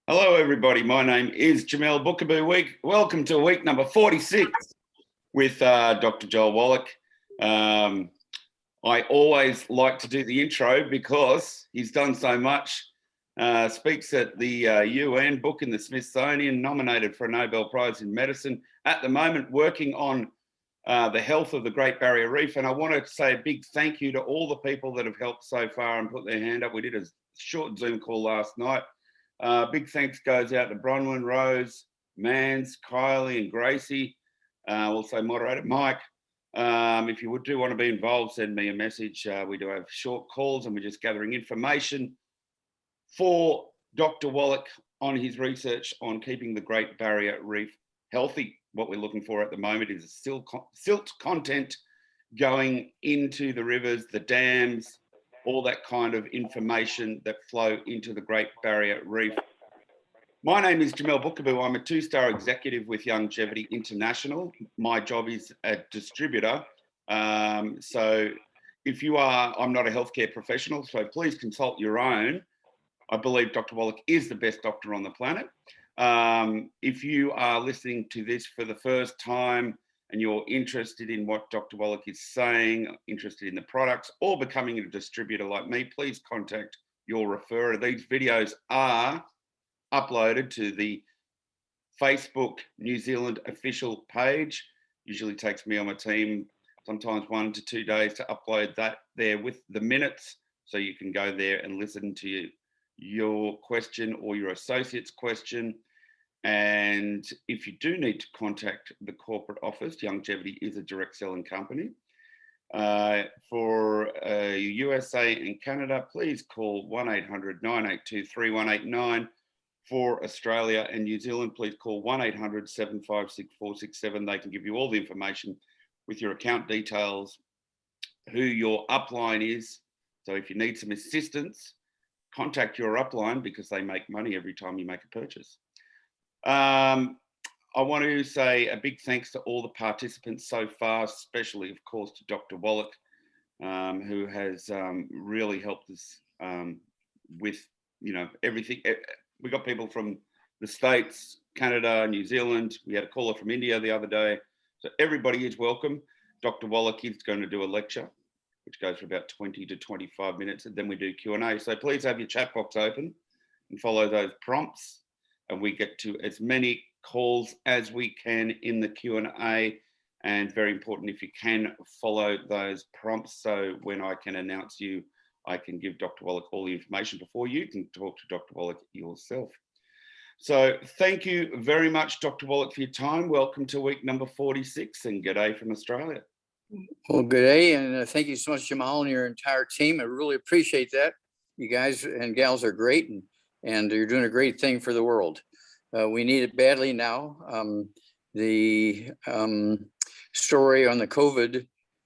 Hello, everybody. My name is Jamel Bookaboo Week. Welcome to week number 46 with Dr. Joel Wallach. I always like to do the intro because he's done so much. Speaks at the UN, book in the Smithsonian, nominated for a Nobel Prize in Medicine. At the moment, working on the health of the Great Barrier Reef. And I want to say a big thank you to all the people that have helped so far and put their hand up. We did a short Zoom call last night. Big thanks goes out to Bronwyn, Rose, Mans, Kylie and Gracie, also moderator Mike. If you do want to be involved, send me a message. We do have short calls and we're just gathering information for Dr. Wallach on his research on keeping the Great Barrier Reef healthy. What we're looking for at the moment is silt content going into the rivers, the dams, all that kind of information that flow into the Great Barrier Reef. My name is Jamel Bookaboo. I'm a 2-star executive with Youngevity International. My job is a distributor. So if you are, I'm not a healthcare professional, so please consult your own. I believe Dr. Wallach is the best doctor on the planet. If you are listening to this for the first time and you're interested in what Dr. Wallach is saying, interested in the products or becoming a distributor like me, please contact your referrer. These videos are uploaded to the Facebook New Zealand official page. Usually takes me on my team sometimes 1 to 2 days to upload that there with the minutes. So you can go there and listen to your question or your associate's question. And if you do need to contact the corporate office, Youngevity is a direct selling company. For USA and Canada, please call 1-800-982-3189. For Australia and New Zealand, please call 1-800-756-467. They can give you all the information with your account details, who your upline is. So if you need some assistance, contact your upline because they make money every time you make a purchase. I want to say a big thanks to all the participants so far, especially, of course, to Dr. Wallach, who has really helped us with, everything. We got people from the States, Canada, New Zealand. We had a caller from India the other day. So everybody is welcome. Dr. Wallach is going to do a lecture, which goes for about 20 to 25 minutes, and then we do Q&A. So please have your chat box open and follow those prompts, and we get to as many calls as we can in the Q&A. And very important, if you can follow those prompts, so when I can announce you, I can give Dr. Wallach all the information before you can talk to Dr. Wallach yourself. So thank you very much, Dr. Wallach, for your time. Welcome to week number 46, and g'day from Australia. Well, good day, and thank you so much, Jamal, and your entire team. I really appreciate that. You guys and gals are great, and you're doing a great thing for the world. We need it badly now. The story on the COVID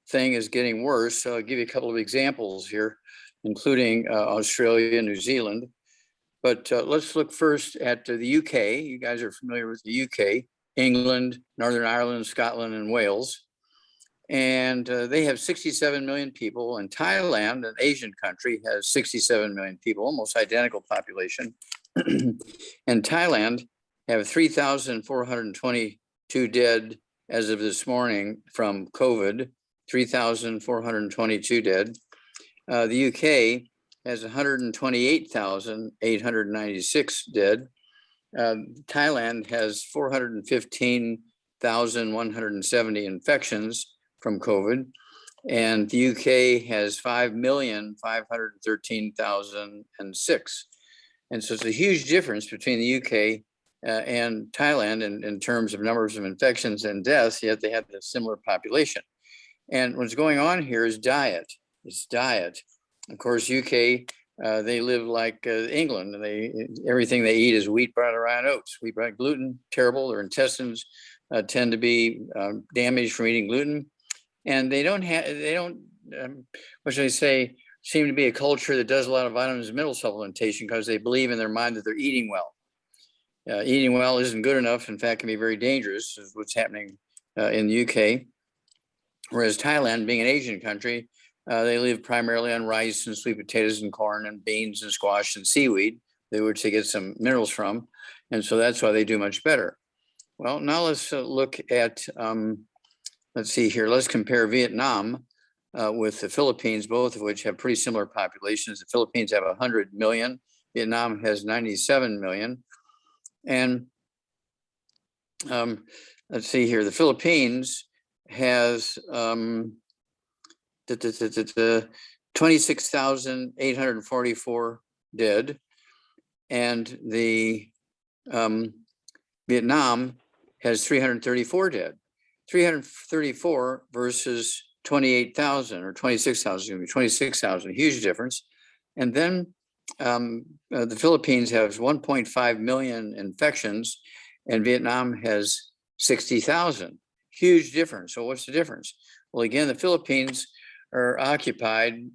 thing is getting worse. So I'll give you a couple of examples here, including Australia and New Zealand. But let's look first at the UK. You guys are familiar with the UK, England, Northern Ireland, Scotland, and Wales. And they have 67 million people, and Thailand, an Asian country, has 67 million people, almost identical population. And Thailand have 3,422 dead as of this morning from COVID, 3,422 dead. The UK has 128,896 dead. Thailand has 415,170 infections from COVID, and the UK has 5,513,006. And so it's a huge difference between the UK and Thailand in terms of numbers of infections and deaths, yet they have a similar population. And what's going on here is diet. It's diet. Of course, UK, they live like England. Everything they eat is wheat, bran, and oats. Wheat, bran, gluten, terrible. Their intestines tend to be damaged from eating gluten. And they don't, what should I say, seem to be a culture that does a lot of vitamins and mineral supplementation because they believe in their mind that they're eating well. Eating well isn't good enough. In fact, can be very dangerous, is what's happening in the UK. Whereas Thailand, being an Asian country, they live primarily on rice and sweet potatoes and corn and beans and squash and seaweed, which they get some minerals from. And so that's why they do much better. Well, now let's look at, let's see here. Let's compare Vietnam with the Philippines, both of which have pretty similar populations. The Philippines have 100 million. Vietnam has 97 million. And let's see here. The Philippines has 26,844 dead. And the Vietnam has 334 dead. 334 versus 28,000 or 26,000, 26,000, huge difference. And then the Philippines has 1.5 million infections and Vietnam has 60,000, huge difference. So what's the difference? Well, again, the Philippines are occupied,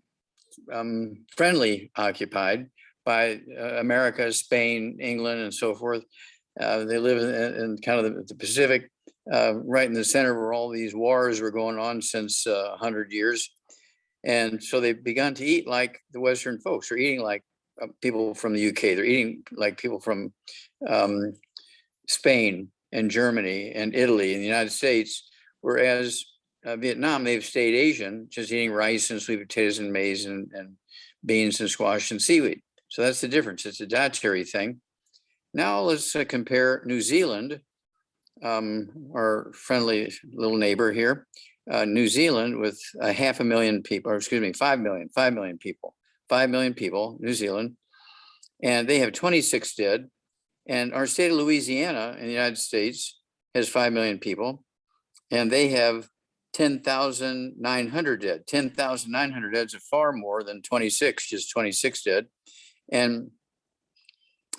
friendly occupied by America, Spain, England, and so forth. They live in kind of the Pacific, right in the center where all these wars were going on since 100 years. And so they've begun to eat like the Western folks. They're eating like people from the UK. They're eating like people from Spain and Germany and Italy and the United States, whereas Vietnam, they've stayed Asian, just eating rice and sweet potatoes and maize and beans and squash and seaweed. So that's the difference. It's a dietary thing. Now let's compare New Zealand, our friendly little neighbor here. New Zealand with 500,000 people, or excuse me, 5 million people, 5 million people, New Zealand, and they have 26 dead. And our state of Louisiana in the United States has 5 million people, and they have 10,900 dead. 10,900 dead is far more than 26, just 26 dead. And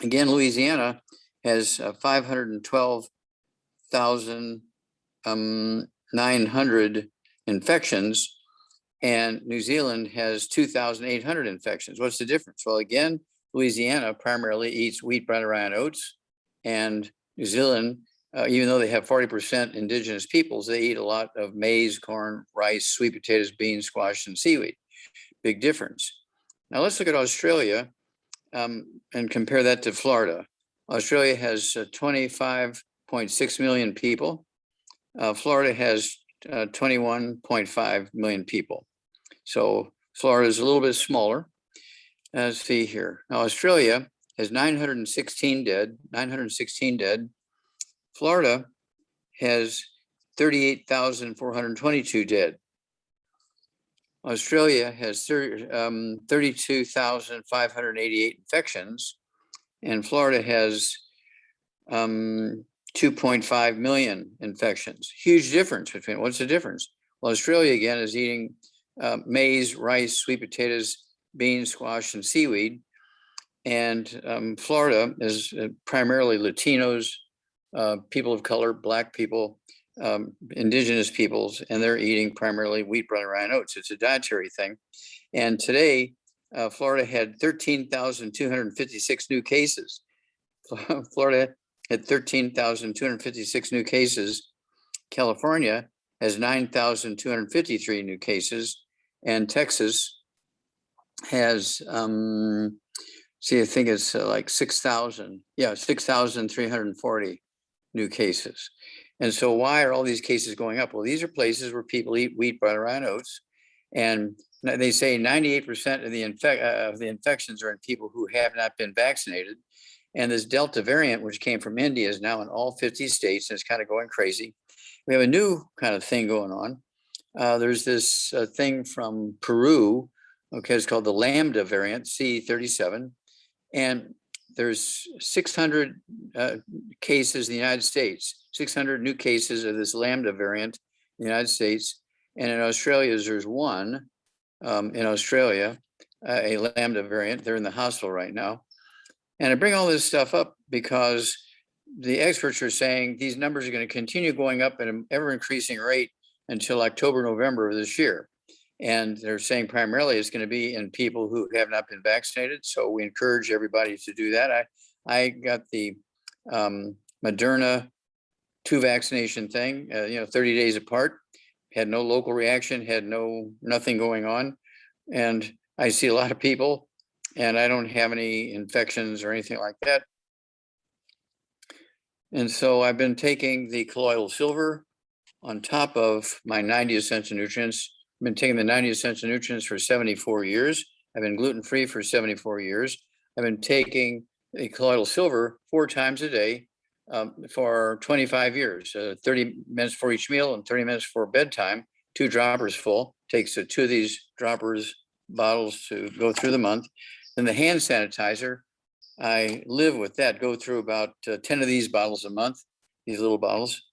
again, Louisiana has 512,900 infections, and New Zealand has 2,800 infections. What's the difference? Well, again, Louisiana primarily eats wheat, bread, rye, and oats, and New Zealand, even though they have 40% indigenous peoples, they eat a lot of maize, corn, rice, sweet potatoes, beans, squash, and seaweed. Big difference. Now let's look at Australia and compare that to Florida. Australia has 25.6 million people. Florida has 21.5 million people. So Florida is a little bit smaller. Let's see here. Now Australia has 916 dead. Florida has 38,422 dead. Australia has 32,588 infections, and Florida has 2.5 million infections. Huge difference between, what's the difference? Well, Australia again is eating maize, rice, sweet potatoes, beans, squash, and seaweed. And Florida is primarily Latinos, people of color, Black people, indigenous peoples, and they're eating primarily wheat, bread, and rye, and oats. It's a dietary thing. And today, Florida had 13,256 new cases. Florida had 13,256 new cases. California has 9,253 new cases. And Texas has, I think it's like 6,000. Yeah, 6,340 new cases. And so why are all these cases going up? Well, these are places where people eat wheat, bread, rye, and oats. And they say 98% of the infections are in people who have not been vaccinated. And this Delta variant, which came from India, is now in all 50 states, and it's kind of going crazy. We have a new kind of thing going on. There's this thing from Peru, okay, it's called the Lambda variant, C37. And there's 600 cases in the United States, 600 new cases of this Lambda variant in the United States. And in Australia, there's one in Australia, a Lambda variant. They're in the hospital right now. And I bring all this stuff up because the experts are saying these numbers are going to continue going up at an ever increasing rate until October, November of this year. And they're saying primarily it's going to be in people who have not been vaccinated. So we encourage everybody to do that. I got the Moderna 2 vaccination thing, 30 days apart, had no local reaction, had nothing going on. And I see a lot of people and I don't have any infections or anything like that. And so I've been taking the colloidal silver on top of my 90 essential nutrients. I've been taking the 90 essential nutrients for 74 years. I've been gluten-free for 74 years. I've been taking the colloidal silver 4 times a day for 25 years, 30 minutes for each meal and 30 minutes for bedtime, 2 droppers full. Takes 2 of these droppers bottles to go through the month. Then the hand sanitizer, I live with that, go through about 10 of these bottles a month, these little bottles.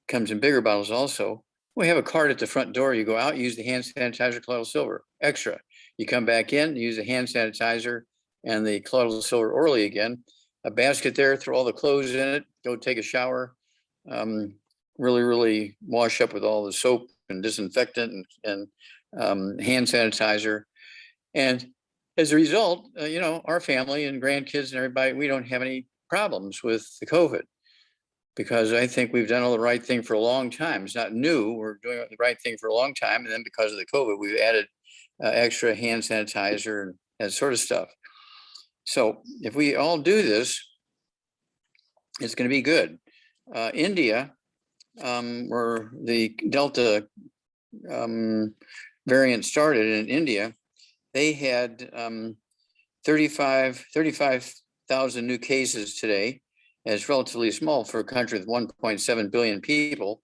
Comes in bigger bottles also. We have a card at the front door. You go out, use the hand sanitizer, colloidal silver, extra. You come back in, use the hand sanitizer and the colloidal silver orally again. A basket there, throw all the clothes in it, go take a shower, really wash up with all the soap and disinfectant and hand sanitizer. And as a result, our family and grandkids and everybody, we don't have any problems with the COVID, because I think we've done all the right thing for a long time. It's not new. We're doing the right thing for a long time. And then because of the COVID, we've added extra hand sanitizer and that sort of stuff. So if we all do this, it's going to be good. India, where the Delta variant started in India, they had 35,000 new cases today. And it's relatively small for a country with 1.7 billion people.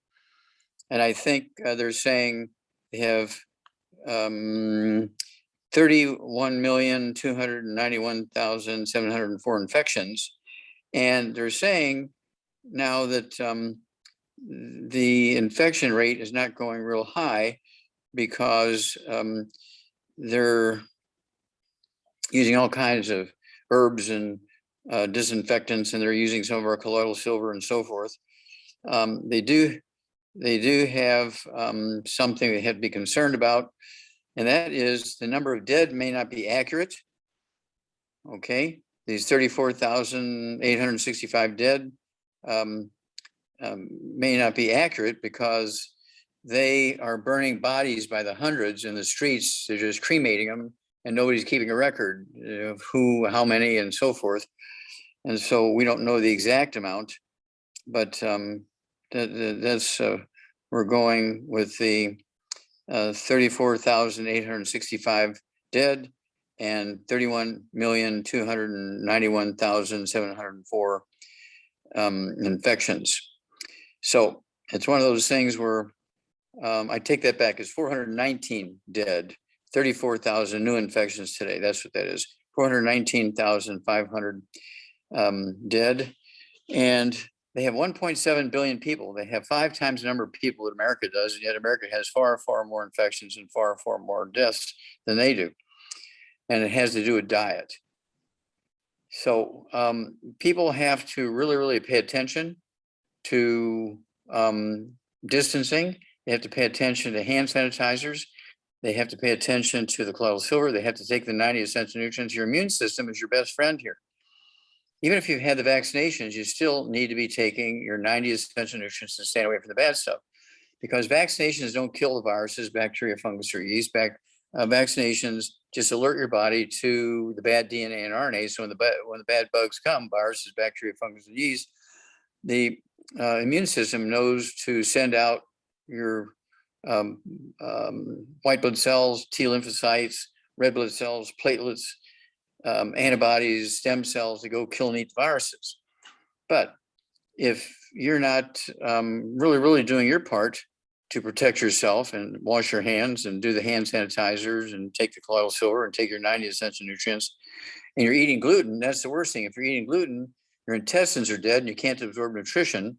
And I think they're saying they have 31,291,704 infections. And they're saying now that the infection rate is not going real high because they're using all kinds of herbs and disinfectants, and they're using some of our colloidal silver and so forth. They do have something they have to be concerned about, and that is the number of dead may not be accurate. Okay, these 34,865 dead may not be accurate because they are burning bodies by the hundreds in the streets. They're just cremating them, and nobody's keeping a record of who, how many, and so forth. And so we don't know the exact amount, but that's we're going with the 34,865 dead and 31,291,704 infections. So it's one of those things where I take that back. It's 419 dead, 34,000 new infections today. That's what that is. 419,500 dead, and they have 1.7 billion people. They have 5 times the number of people that America does, and yet America has far more infections and far more deaths than they do. And it has to do with diet. So people have to really pay attention to distancing. They have to pay attention to hand sanitizers. They have to pay attention to the colloidal silver. They have to take the 90 essential nutrients. Your immune system is your best friend here. Even if you've had the vaccinations, you still need to be taking your 90 essential nutrients and staying away from the bad stuff, because vaccinations don't kill the viruses, bacteria, fungus, or yeast. Vaccinations just alert your body to the bad DNA and RNA. So when the bad bugs come, viruses, bacteria, fungus, and yeast, the immune system knows to send out your white blood cells, T lymphocytes, red blood cells, platelets, antibodies, stem cells to go kill and eat the viruses. But if you're not really doing your part to protect yourself and wash your hands and do the hand sanitizers and take the colloidal silver and take your 90 essential nutrients, and you're eating gluten, that's the worst thing. If you're eating gluten, your intestines are dead and you can't absorb nutrition.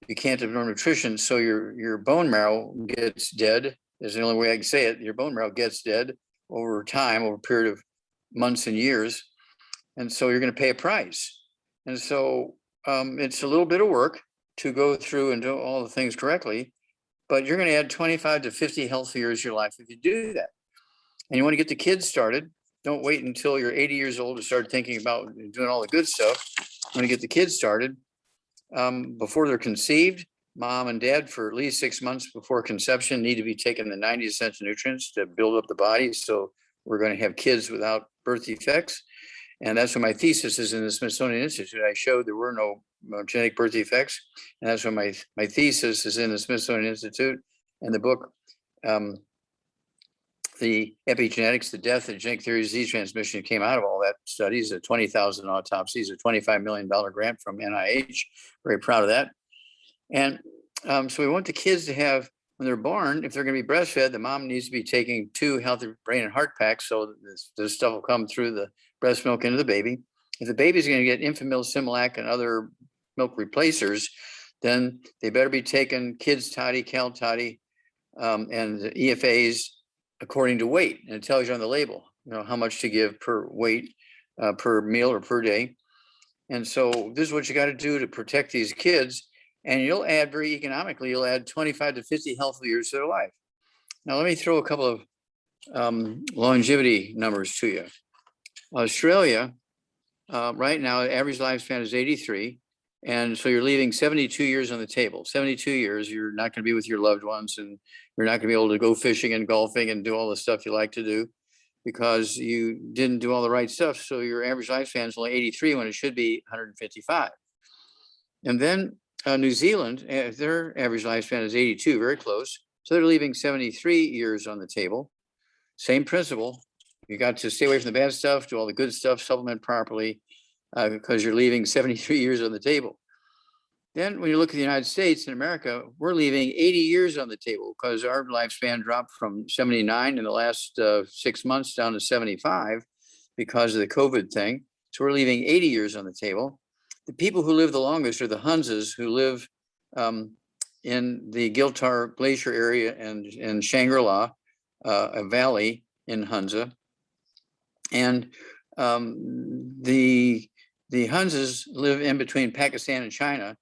You can't absorb nutrition, so your bone marrow gets dead. Is the only way I can say it. Your bone marrow gets dead over time, over a period of months and years. And so you're going to pay a price. And so it's a little bit of work to go through and do all the things correctly, but you're going to add 25 to 50 healthy years to your life if you do that. And you want to get the kids started. Don't wait until you're 80 years old to start thinking about doing all the good stuff. You want to get the kids started before they're conceived. Mom and dad, for at least 6 months before conception, need to be taking the 90 essential nutrients to build up the body so we're going to have kids without birth defects. And that's what my thesis is in the Smithsonian Institute. I showed there were no genetic birth defects. And that's what my thesis is in the Smithsonian Institute. And the book, the epigenetics, the death, and genetic theory of disease transmission came out of all that studies, 20,000 autopsies, a $25 million grant from NIH. Very proud of that. And so we want the kids to have, when they're born, if they're going to be breastfed, the mom needs to be taking 2 healthy brain and heart packs so this stuff will come through the breast milk into the baby. If the baby's going to get Infamil, Similac, and other milk replacers, then they better be taking kids toddy, Cal toddy, and the EFAs according to weight. And it tells you on the label, how much to give per weight, per meal or per day. And so this is what you got to do to protect these kids. And you'll add very economically, you'll add 25 to 50 healthy years to their life. Now, let me throw a couple of longevity numbers to you. Australia, right now, average lifespan is 83. And so you're leaving 72 years on the table. 72 years, you're not going to be with your loved ones, and you're not going to be able to go fishing and golfing and do all the stuff you like to do because you didn't do all the right stuff. So your average lifespan is only 83 when it should be 155. And then New Zealand, their average lifespan is 82, very close. So they're leaving 73 years on the table. Same principle. You got to stay away from the bad stuff, do all the good stuff, supplement properly, because you're leaving 73 years on the table. Then when you look at the United States and America, we're leaving 80 years on the table because our lifespan dropped from 79 in the last 6 months down to 75 because of the COVID thing. So we're leaving 80 years on the table. The people who live the longest are the Hunzas, who live in the Giltar Glacier area and in Shangri-La, a valley in Hunza. And the Hunzas live in between Pakistan and China,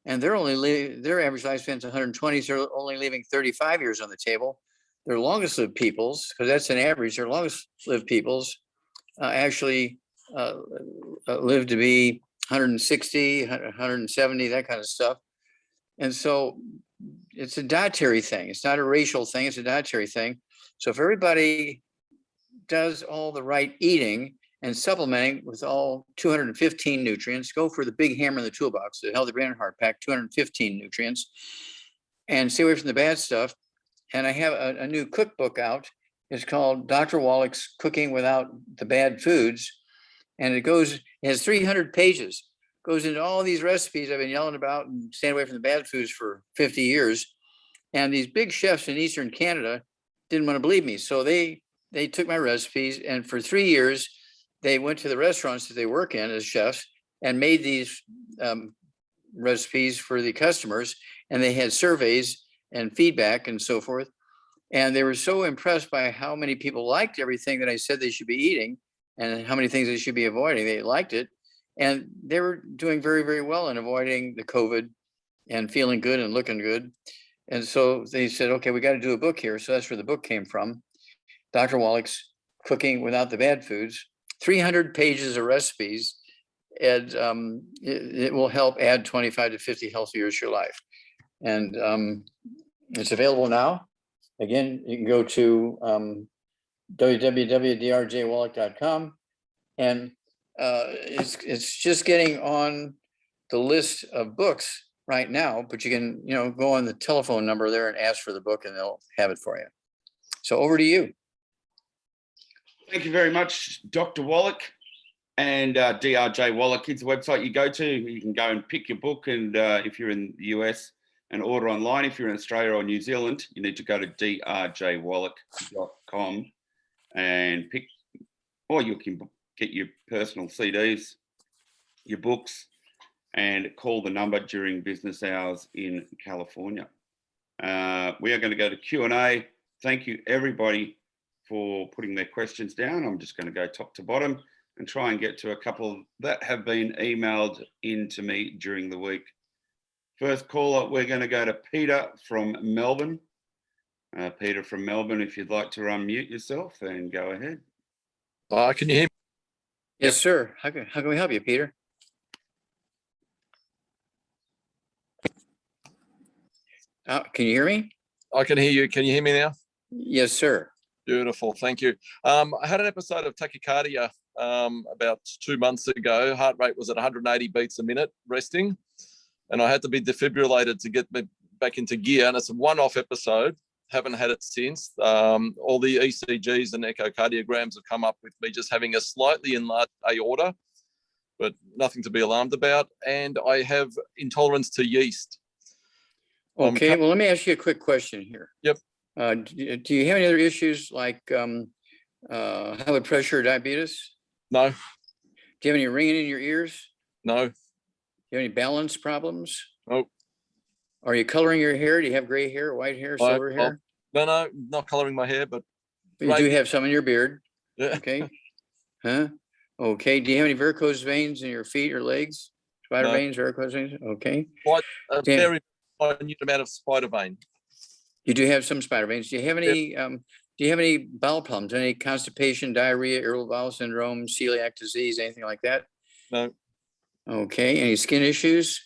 and their average lifespan is 120, so they're only leaving 35 years on the table. Their longest lived peoples, because that's an average, their longest lived peoples actually live to be 160, 170, that kind of stuff. And so it's a dietary thing. It's not a racial thing, it's a dietary thing. So if everybody does all the right eating and supplementing with all 215 nutrients, go for the big hammer in the toolbox, the Healthy Brain and Heart Pack, 215 nutrients, and stay away from the bad stuff. And I have a new cookbook out. It's called Dr. Wallach's Cooking Without the Bad Foods. And it has 300 pages, goes into all these recipes I've been yelling about and staying away from the bad foods for 50 years. And these big chefs in Eastern Canada didn't want to believe me. So they took my recipes, and for 3 years, they went to the restaurants that they work in as chefs and made these recipes for the customers. And they had surveys and feedback and so forth. And they were so impressed by how many people liked everything that I said they should be eating and how many things they should be avoiding. They liked it. And they were doing very, very well in avoiding the COVID and feeling good and looking good. And so they said, okay, we got to do a book here. So that's where the book came from. Dr. Wallach's Cooking Without the Bad Foods, 300 pages of recipes, and it will help add 25 to 50 healthy years to your life. And it's available now. Again, you can go to www.drjwallach.com, and it's just getting on the list of books right now, but you can go on the telephone number there and ask for the book and they'll have it for you. So over to you. Thank you very much, Dr. Wallach. And DRJ Wallach is the website you go to. You can go and pick your book. And if you're in the US, and order online. If you're in Australia or New Zealand, you need to go to drjwallach.com and pick, or you can get your personal CDs, your books, and call the number during business hours in California. We are going to go to Q&A. Thank you, everybody, for putting their questions down. I'm just going to go top to bottom and try and get to a couple that have been emailed in to me during the week. First caller, we're going to go to Peter from Melbourne. Peter from Melbourne, if you'd like to unmute yourself and go ahead. Can you hear me? Yes, sir. How can we help you, Peter? Can you hear me? I can hear you. Can you hear me now? Yes, sir. Beautiful. Thank you. I had an episode of tachycardia about 2 months ago. Heart rate was at 180 beats a minute resting, and I had to be defibrillated to get me back into gear. And it's a one-off episode. Haven't had it since. All the ECGs and echocardiograms have come up with me just having a slightly enlarged aorta, but nothing to be alarmed about. And I have intolerance to yeast. Okay, well, let me ask you a quick question here. Yep. Do you have any other issues like high blood pressure or diabetes? No, Do you have any ringing in your ears? no, Do you have any balance problems? no. Are you coloring your hair? Do you have gray hair, white hair, silver hair? No, not coloring my hair, but You do have some in your beard. yeah. Okay. Huh? Okay. Do you have any varicose veins in your feet or legs? Spider No. veins, varicose veins? Okay. Quite a Damn. very minute amount of spider vein. You do have some spider veins. Do you have any do you have any bowel problems? Any constipation, diarrhea, irritable bowel syndrome, celiac disease, anything like that? No. Okay. Any skin issues?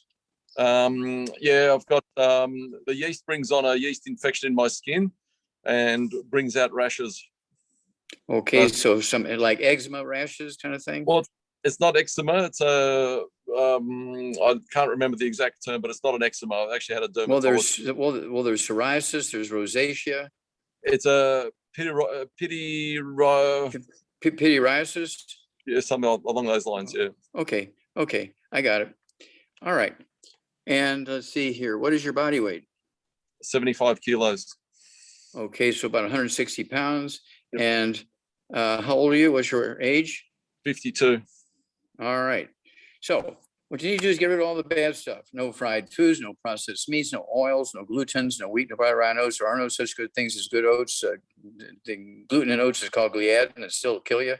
Yeah, I've got the yeast brings on a yeast infection in my skin and brings out rashes. Okay, so some like eczema rashes kind of thing? Well, it's not eczema. It's a I can't remember the exact term, but it's not an eczema. I've actually had a dermatologist. There's psoriasis, there's rosacea. It's a Pityriasis? yeah, something along those lines. Yeah. Okay, I got it. All right. And let's see here. What is your body weight? 75 kilos. Okay, so about 160 pounds. Yep. And how old are you? What's your age? 52. All right. So what you need to do is get rid of all the bad stuff. No fried foods, no processed meats, no oils, no glutens, no wheat, no rye oats. There are no such good things as good oats. The gluten in oats is called gliadin, and it still will kill you.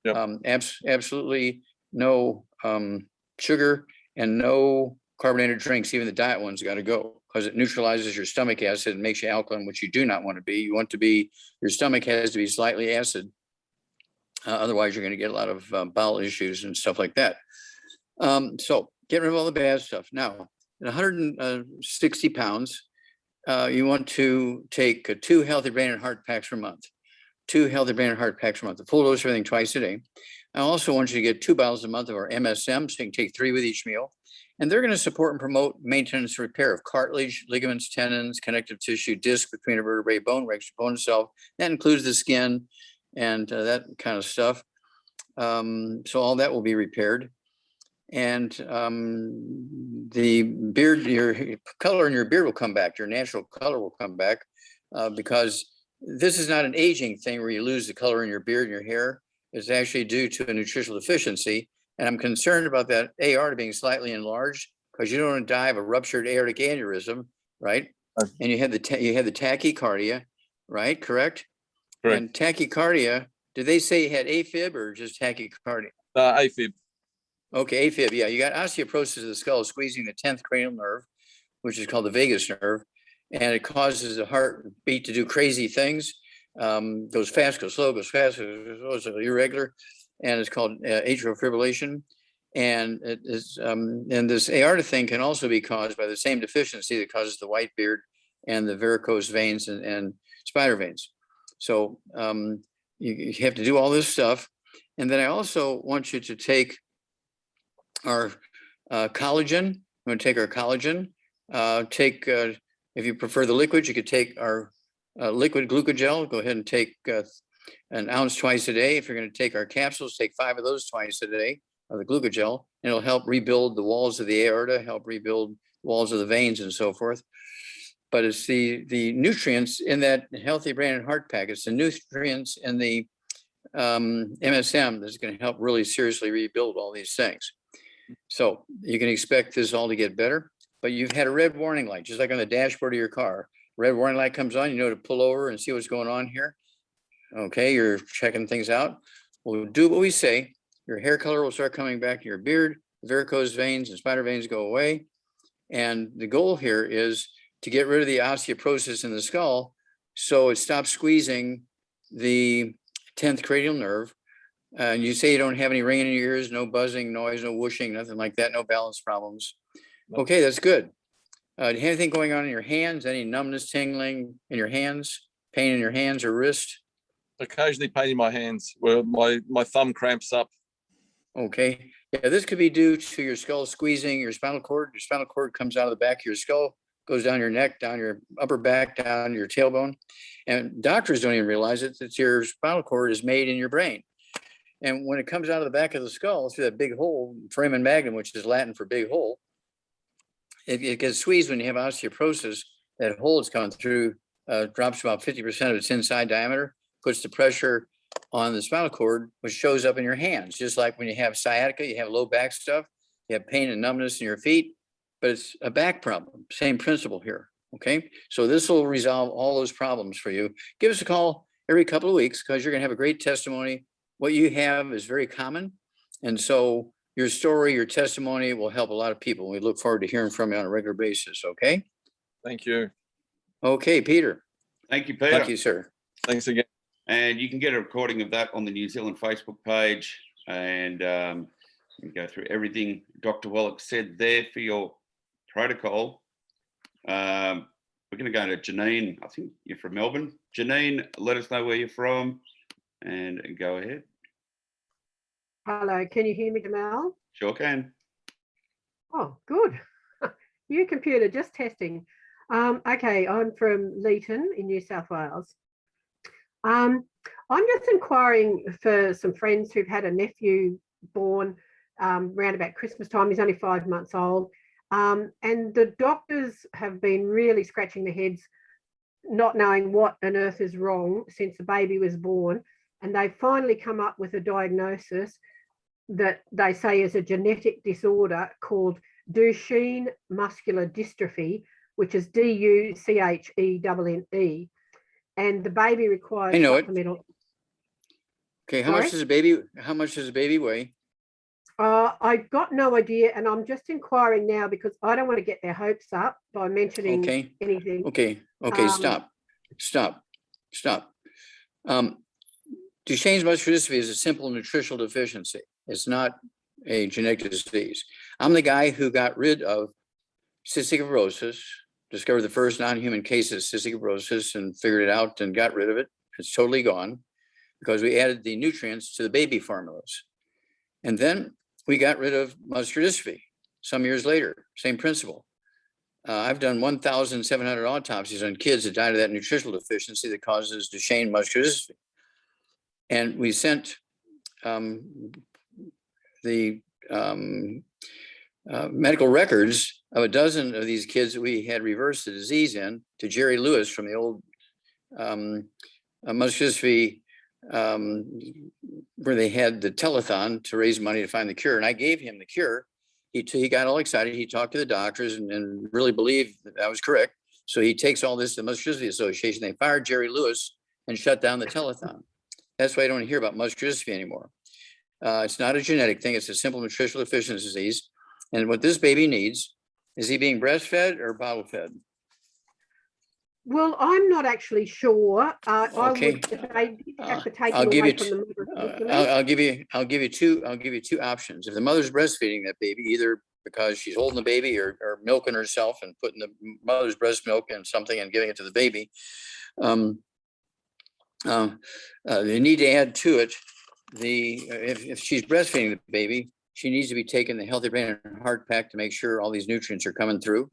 Yep. Absolutely no sugar and no carbonated drinks. Even the diet ones got to go because it neutralizes your stomach acid and makes you alkaline, which you do not want to be. You want to be, your stomach has to be slightly acid. Otherwise, you're going to get a lot of bowel issues and stuff like that. So get rid of all the bad stuff. Now, at 160 pounds, you want to take 2 healthy brain and heart packs per month. 2 healthy brain and heart packs per month. The full dose of everything twice a day. I also want you to get 2 bottles a month of our MSM, so you can take 3 with each meal. And they're going to support and promote maintenance and repair of cartilage, ligaments, tendons, connective tissue, disc between a vertebrae, bone, regular bone itself. That includes the skin and that kind of stuff. So all that will be repaired. And the beard, your color in your beard will come back. Your natural color will come back because this is not an aging thing where you lose the color in your beard and your hair. It's actually due to a nutritional deficiency. And I'm concerned about that aorta being slightly enlarged because you don't want to die of a ruptured aortic aneurysm, right? And you had the tachycardia, right? Correct? Correct. And tachycardia, did they say you had AFib or just tachycardia? AFib. Okay, AFib, yeah. You got osteoporosis of the skull squeezing the 10th cranial nerve, which is called the vagus nerve, and it causes the heartbeat to do crazy things. Goes fast, goes slow, goes fast, goes irregular, and it's called atrial fibrillation. And it is, and this aorta thing can also be caused by the same deficiency that causes the white beard and the varicose veins and spider veins. So you have to do all this stuff. And then I also want you to take our collagen. I'm going to take our collagen. If you prefer the liquid, you could take our liquid glucogel. Go ahead and take an ounce twice a day. If you're going to take our capsules, take 5 of those twice a day of the glucogel, and it'll help rebuild the walls of the aorta, help rebuild walls of the veins and so forth. But it's the nutrients in that healthy brain and heart pack. It's the nutrients in the MSM that's going to help really seriously rebuild all these things. So you can expect this all to get better, but you've had a red warning light, just like on the dashboard of your car. Red warning light comes on, you know to pull over and see what's going on here. Okay, you're checking things out. We'll do what we say. Your hair color will start coming back in your beard, varicose veins and spider veins go away. And the goal here is to get rid of the osteoporosis in the skull so it stops squeezing the 10th cranial nerve. And you say you don't have any ringing in your ears, no buzzing, noise, no whooshing, nothing like that, no balance problems. Okay, that's good. Do you have anything going on in your hands? Any numbness, tingling in your hands, pain in your hands or wrist? Occasionally pain in my hands where my thumb cramps up. Okay. Yeah, this could be due to your skull squeezing your spinal cord. Your spinal cord comes out of the back of your skull, goes down your neck, down your upper back, down your tailbone. And doctors don't even realize it, that your spinal cord is made in your brain. And when it comes out of the back of the skull through that big hole, foramen magnum, which is Latin for big hole, it gets squeezed when you have osteoporosis. That hole it's coming through drops about 50% of its inside diameter, puts the pressure on the spinal cord, which shows up in your hands. Just like when you have sciatica, you have low back stuff, you have pain and numbness in your feet, but it's a back problem. Same principle here. Okay. So this will resolve all those problems for you. Give us a call every couple of weeks because you're going to have a great testimony. What you have is very common. And so your story, your testimony will help a lot of people. We look forward to hearing from you on a regular basis. Okay. Thank you. Okay, Peter. Thank you, Peter. Thank you, sir. Thanks again. And you can get a recording of that on the New Zealand Facebook page, and you go through everything Dr. Wallach said there for your protocol. We're going to go to Jennine. I think you're from Melbourne. Jennine, let us know where you're from and go ahead. Hello, can you hear me, Jamel? Sure can. Oh, good. New computer, just testing. Okay, I'm from Leeton in New South Wales. I'm just inquiring for some friends who've had a nephew born around about Christmas time. He's only 5 months old. And the doctors have been really scratching their heads, not knowing what on earth is wrong since the baby was born. And they've finally come up with a diagnosis that they say is a genetic disorder called Duchenne muscular dystrophy, which is DUCHENNE. And the baby requires supplemental. Okay, how much does a baby weigh? I've got no idea, and I'm just inquiring now because I don't want to get their hopes up by mentioning anything. Okay, stop. Duchenne's muscular dystrophy is a simple nutritional deficiency. It's not a genetic disease. I'm the guy who got rid of cystic fibrosis, discovered the first non-human case of cystic fibrosis and figured it out and got rid of it. It's totally gone because we added the nutrients to the baby formulas. And then we got rid of muscular dystrophy some years later, same principle. I've done 1,700 autopsies on kids that died of that nutritional deficiency that causes Duchenne muscular dystrophy. And we sent the medical records of a dozen of these kids that we had reversed the disease in to Jerry Lewis from the old muscular dystrophy where they had the telethon to raise money to find the cure. And I gave him the cure. He got all excited. He talked to the doctors and really believed that I was correct. So he takes all this to the Muscular Dystrophy Association. They fired Jerry Lewis and shut down the telethon. That's why I don't hear about muscular dystrophy anymore. It's not a genetic thing. It's a simple nutritional deficiency disease. And what this baby needs, is he being breastfed or bottle fed? Well, I'm not actually sure. Okay. I'll give you two options. If the mother's breastfeeding that baby, either because she's holding the baby or milking herself and putting the mother's breast milk in something and giving it to the baby, they need to add to it if she's breastfeeding the baby, she needs to be taking the Healthy Brain and Heart Pack to make sure all these nutrients are coming through.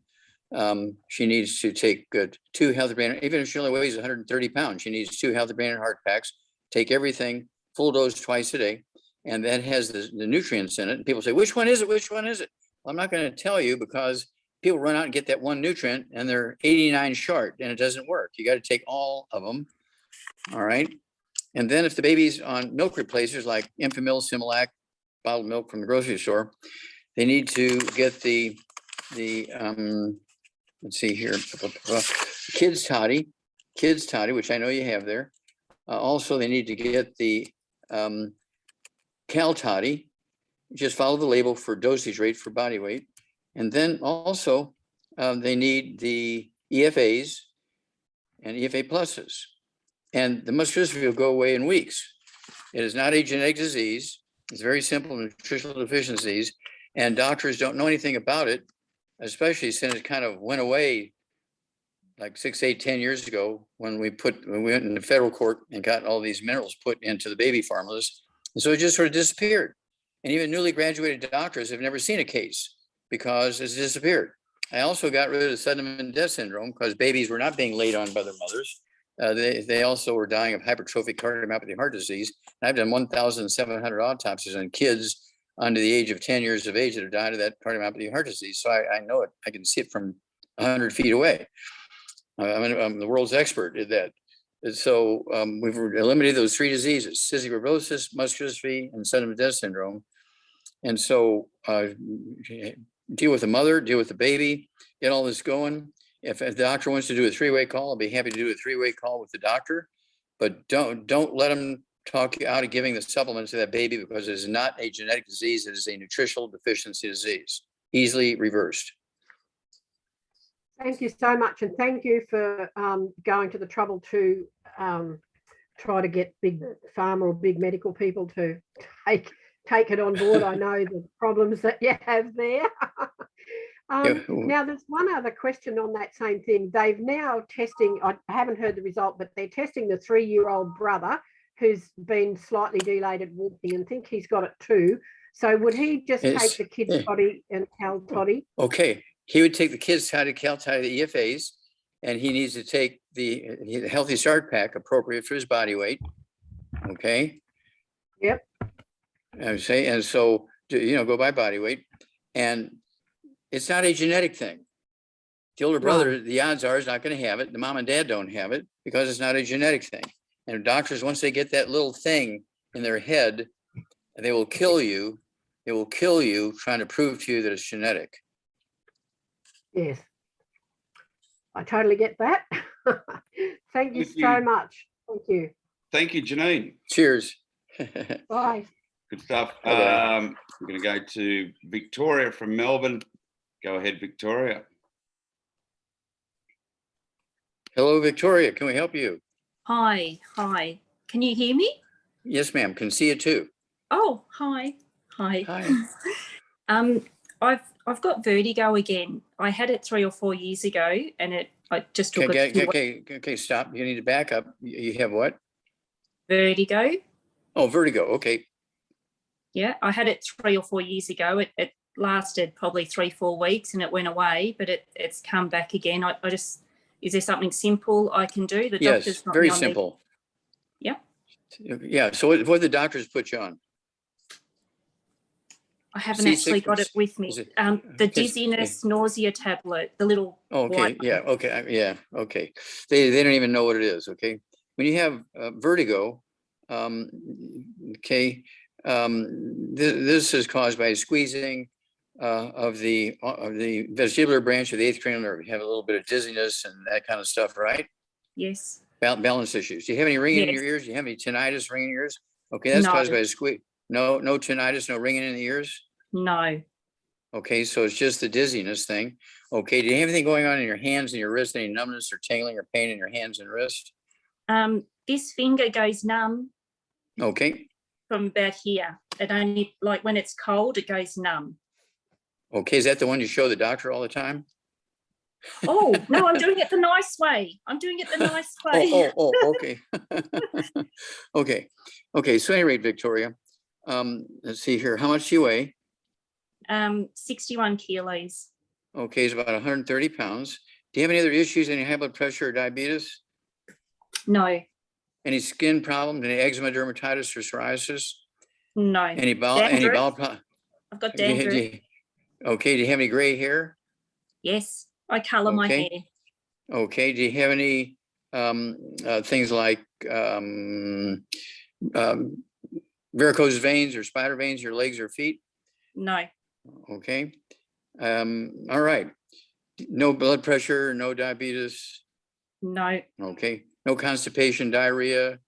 She needs to take 2 Healthy Brain, even if she only weighs 130 pounds, she needs 2 Healthy Brain and Heart Packs, take everything, full dose twice a day. And that has the nutrients in it. And people say, which one is it? Which one is it? Well, I'm not going to tell you because people run out and get that one nutrient and they're 89 short and it doesn't work. You got to take all of them. All right. And then if the baby's on milk replacers like Infamil, Similac, bottled milk from the grocery store, they need to get the let's see here, kids toddy, which I know you have there. Also, they need to get the Cal toddy. Just follow the label for dosage rate for body weight. And then also they need the EFAs and EFA pluses. And the muscular dystrophy will go away in weeks. It is not a genetic disease. It's very simple nutritional deficiencies. And doctors don't know anything about it, especially since it kind of went away like 6, 8, 10 years ago when we went into federal court and got all these minerals put into the baby formulas. And so it just sort of disappeared. And even newly graduated doctors have never seen a case because it's disappeared. I also got rid of sudden death syndrome because babies were not being laid on by their mothers. They also were dying of hypertrophic cardiomyopathy heart disease. And I've done 1,700 autopsies on kids under the age of 10 years of age that have died of that cardiomyopathy heart disease. So I know it. I can see it from 100 feet away. I'm the world's expert at that. And so we've eliminated those 3 diseases: cystic fibrosis, muscular dystrophy, and sudden death syndrome. And so deal with the mother, deal with the baby, get all this going. If the doctor wants to do a 3-way call, I'll be happy to do a 3-way call with the doctor. But don't let them talk you out of giving the supplements to that baby, because it is not a genetic disease. It is a nutritional deficiency disease, easily reversed. Thank you so much. And thank you for going to the trouble to try to get big pharma or big medical people to take it on board. I know the problems that you have there. Now, there's one other question on that same thing. They've now testing, I haven't heard the result, but they're testing the 3-year-old brother who's been slightly dilated walking and think he's got it too. So would he just take the kid's toddy and Cal toddy? Okay. He would take the kids' toddy, Cal toddy, the EFAs, and he needs to take the Healthy Start Pack appropriate for his body weight. Okay. Yep. And so, go by body weight. And it's not a genetic thing. The older brother, the odds are, is not going to have it. The mom and dad don't have it because it's not a genetic thing. And doctors, once they get that little thing in their head, they will kill you. They will kill you trying to prove to you that it's genetic. Yes, I totally get that. Thank you so much. Thank you. Thank you, Jennine. Cheers. Bye. Good stuff. Bye-bye. We're going to go to Victoria from Melbourne. Go ahead, Victoria. Hello, Victoria. Can we help you? Hi. Can you hear me? Yes, ma'am. Can see you too. Oh, hi. Hi. I've got vertigo again. I had it 3 or 4 years ago, and I just took it. Okay, stop. You need to back up. You have what? Vertigo. Oh, vertigo. Okay. Yeah, I had it 3 or 4 years ago. It lasted probably 3-4 weeks, and it went away, but it's come back again. I just, is there something simple I can do? The Yes, very simple. Yeah. Yeah. So what did the doctors put you on? I haven't actually got it with me. The dizziness, nausea tablet, the little. Okay. white Yeah. Okay. Yeah. Okay. They don't even know what it is. Okay. When you have vertigo, okay, this is caused by squeezing of the vestibular branch of the 8th cranial nerve. You have a little bit of dizziness and that kind of stuff, right? Yes. Balance issues. Do you have any ringing in your ears? Do you have any tinnitus, ringing in your ears? Okay, that's caused by a squeeze. No tinnitus, no ringing in the ears? No. Okay, so it's just the dizziness thing. Okay, do you have anything going on in your hands and your wrist, any numbness or tingling or pain in your hands and wrist? This finger goes numb. Okay. From about here. It only, like when it's cold, it goes numb. Okay, is that the one you show the doctor all the time? Oh, no, I'm doing it the nice way. Okay. Okay, so at any rate, Victoria, let's see here. How much do you weigh? 61 kilos. Okay, it's about 130 pounds. Do you have any other issues, any high blood pressure or diabetes? No. Any skin problems, any eczema, dermatitis, or psoriasis? No. Any bowel problems? I've got dandruff. Okay, do you have any gray hair? Yes, I colour my hair. Okay, do you have any things like varicose veins or spider veins in your legs or feet? No. Okay. All right. No blood pressure, no diabetes? No. Okay. No constipation, diarrhea?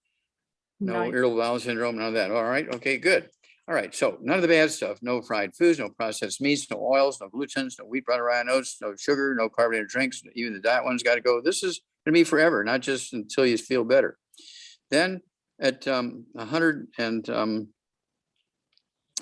No irritable bowel syndrome, none of that. All right. Okay, good. All right. So none of the bad stuff. No fried foods, no processed meats, no oils, no glutens, no wheat, butter, rye, oats, no sugar, no carbonated drinks. Even the diet one's got to go. This is going to be forever, not just until you feel better. Then at 100 and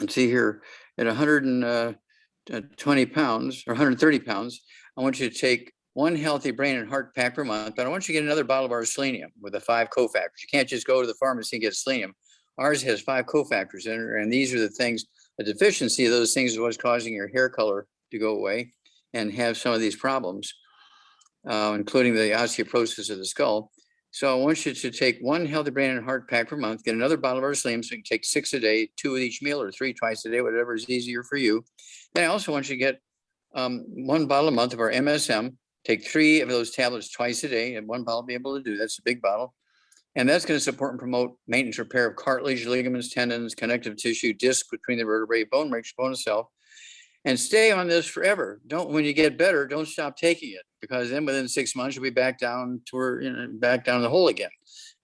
let's see here, at 120 pounds or 130 pounds, I want you to take 1 healthy brain and heart pack per month, but I want you to get another bottle of our selenium with the 5 cofactors. You can't just go to the pharmacy and get selenium. Ours has 5 cofactors in it, and these are the things, a deficiency of those things is what's causing your hair color to go away and have some of these problems, including the osteoporosis of the skull. So I want you to take 1 healthy brain and heart pack per month, get another bottle of our selenium, so you can take 6 a day, 2 with each meal or 3 twice a day, whatever is easier for you. Then I also want you to get 1 bottle a month of our MSM, take 3 of those tablets twice a day, and 1 bottle will be able to do. That's a big bottle. And that's going to support and promote maintenance repair of cartilage, ligaments, tendons, connective tissue, disc between the vertebrae, bone matrix, bone itself. And stay on this forever. Don't, when you get better, don't stop taking it, because then within 6 months, you'll be back down to where, back down the hole again.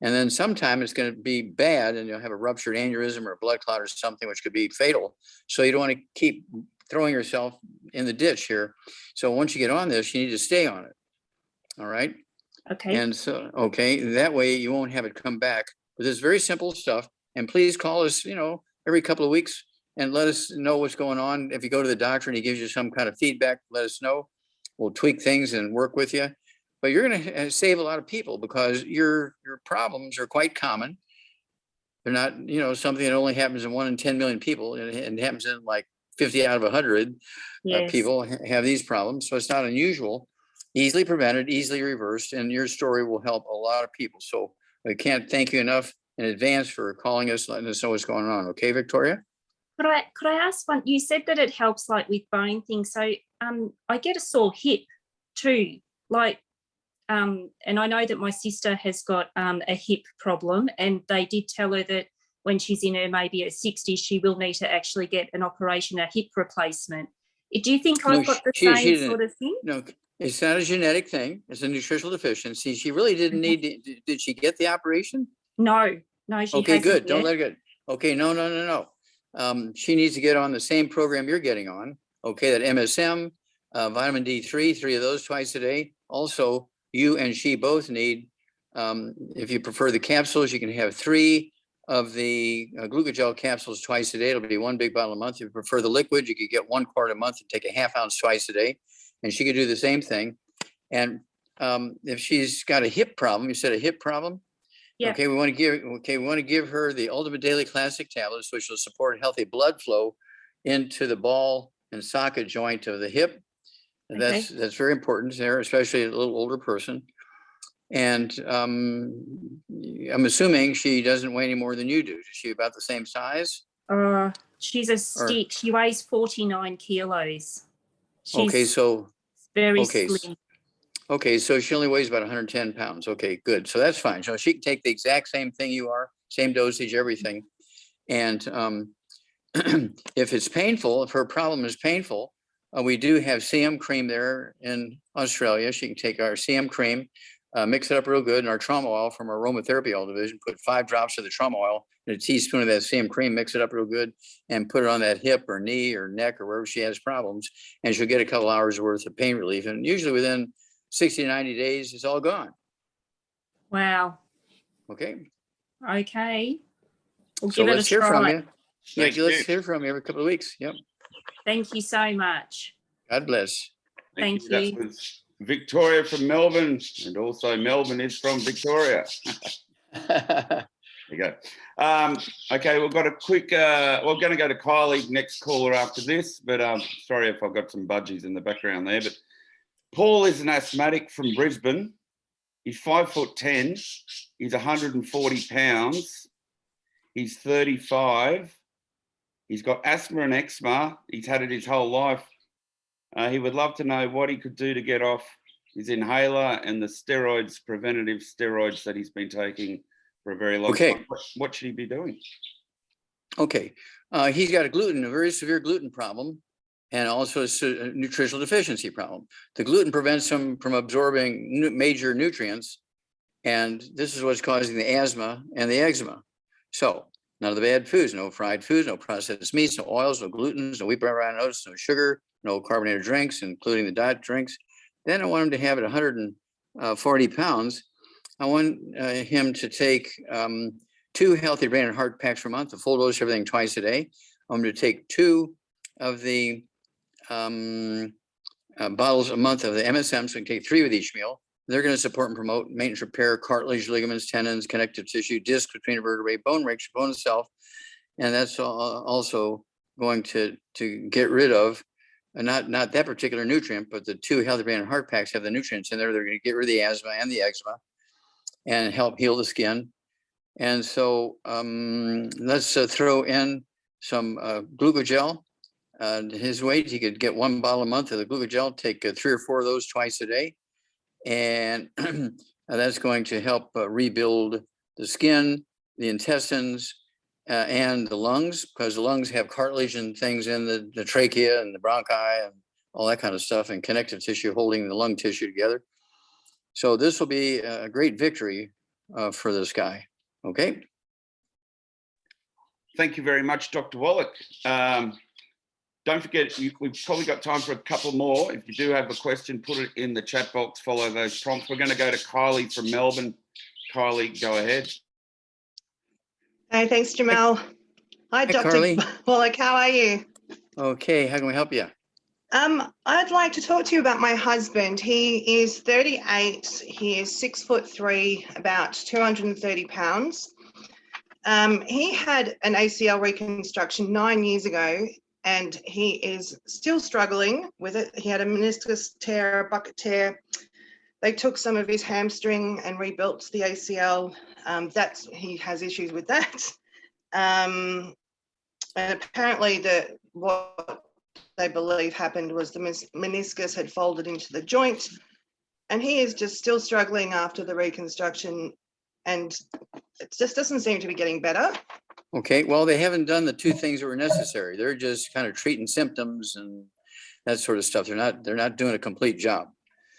And then sometime it's going to be bad and you'll have a ruptured aneurysm or a blood clot or something, which could be fatal. So you don't want to keep throwing yourself in the ditch here. So once you get on this, you need to stay on it. All right. Okay. And so, okay, that way you won't have it come back. But this very simple stuff. And please call us, every couple of weeks and let us know what's going on. If you go to the doctor and he gives you some kind of feedback, let us know. We'll tweak things and work with you. But you're going to save a lot of people because your problems are quite common. They're not, something that only happens in 1 in 10 million people. And it happens in like 50 out of 100 Yes. people have these problems. So it's not unusual, easily prevented, easily reversed, and your story will help a lot of people. So I can't thank you enough in advance for calling us, letting us know what's going on. Okay, Victoria? Could I ask one? You said that it helps like with bone things. So I get a sore hip too, and I know that my sister has got a hip problem, and they did tell her that when she's in her maybe her 60s, she will need to actually get an operation, a hip replacement. Do you think I've got the same sort of thing? No, it's not a genetic thing. It's a nutritional deficiency. She really didn't need to, did she get the operation? No, she okay, hasn't good. yet. Don't let her get, okay, no. She needs to get on the same program you're getting on. Okay, that MSM, vitamin D3, 3 of those twice a day. Also, you and she both need, if you prefer the capsules, you can have 3 of the glucogel capsules twice a day. It'll be 1 big bottle a month. If you prefer the liquid, you could get 1 quart a month and take a ½ ounce twice a day. And she could do the same thing. And if she's got a hip problem, you said a hip problem? Yeah. Okay, we want to give her the Ultimate Daily Classic tablets, which will support healthy blood flow into the ball and socket joint of the hip. Okay. That's very important there, especially a little older person. And I'm assuming she doesn't weigh any more than you do. Is she about the same size? She's a stick. She weighs 49 kilos. She's very slim. Okay, so she only weighs about 110 pounds. Okay, good. So that's fine. So she can take the exact same thing you are, same dosage, everything. And if it's painful, if her problem is painful, we do have CM cream there in Australia. She can take our CM cream, mix it up real good, and our trauma oil from our aromatherapy oil division, put 5 drops of the trauma oil in a teaspoon of that CM cream, mix it up real good, and put it on that hip or knee or neck or wherever she has problems, and she'll get a couple hours worth of pain relief. And usually within 60 to 90 days, it's all gone. Wow. Okay. Okay. We'll So give it a let's hear from you. Thank you. Let's hear from you every couple of weeks. Yep. Thank you so much. God bless. Thank That you. was Victoria from Melbourne, and also Melbourne is from Victoria. There you go. Okay, we've got a quick, we're going to go to Kylie, next caller after this, but sorry if I've got some budgies in the background there, but Paul is an asthmatic from Brisbane. He's 5'10". He's 140 pounds. He's 35. He's got asthma and eczema. He's had it his whole life. He would love to know what he could do to get off his inhaler and the steroids, preventative steroids that he's been taking for a very long time. What should he be doing? Okay. He's got a very severe gluten problem, and also a nutritional deficiency problem. The gluten prevents him from absorbing major nutrients, and this is what's causing the asthma and the eczema. So none of the bad foods, no fried foods, no processed meats, no oils, no glutens, no wheat bran oats, no sugar, no carbonated drinks, including the diet drinks. Then I want him to have it 140 pounds. I want him to take 2 healthy brain and heart packs per month, a full dose of everything twice a day. I want him to take 2 of the bottles a month of the MSM, so we can take 3 with each meal. They're going to support and promote maintenance repair, cartilage, ligaments, tendons, connective tissue, disc between the vertebrae, bone breaks, bone itself. And that's also going to get rid of not that particular nutrient, but the 2 healthy brain and heart packs have the nutrients in there. They're going to get rid of the asthma and the eczema and help heal the skin. And so let's throw in some glucogel. His weight, he could get 1 bottle a month of the glucogel, take 3 or 4 of those twice a day. And that's going to help rebuild the skin, the intestines, and the lungs, because the lungs have cartilage and things in the trachea and the bronchi and all that kind of stuff, and connective tissue holding the lung tissue together. So this will be a great victory for this guy. Okay. Thank you very much, Dr. Wallach. Don't forget, we've probably got time for a couple more. If you do have a question, put it in the chat box, follow those prompts. We're going to go to Kylie from Melbourne. Kylie, go ahead. Hey, thanks, Jamel. Hi, Dr. Kylie. Wallach, how are you? Okay, how can we help you? I'd like to talk to you about my husband. He is 38. He is 6'3", about 230 pounds. He had an ACL reconstruction 9 years ago, and he is still struggling with it. He had a meniscus tear, a bucket tear. They took some of his hamstring and rebuilt the ACL. He has issues with that. And apparently what they believe happened was the meniscus had folded into the joint, and he is just still struggling after the reconstruction, and it just doesn't seem to be getting better. Okay, well, they haven't done the 2 things that were necessary. They're just kind of treating symptoms and that sort of stuff. They're not doing a complete job.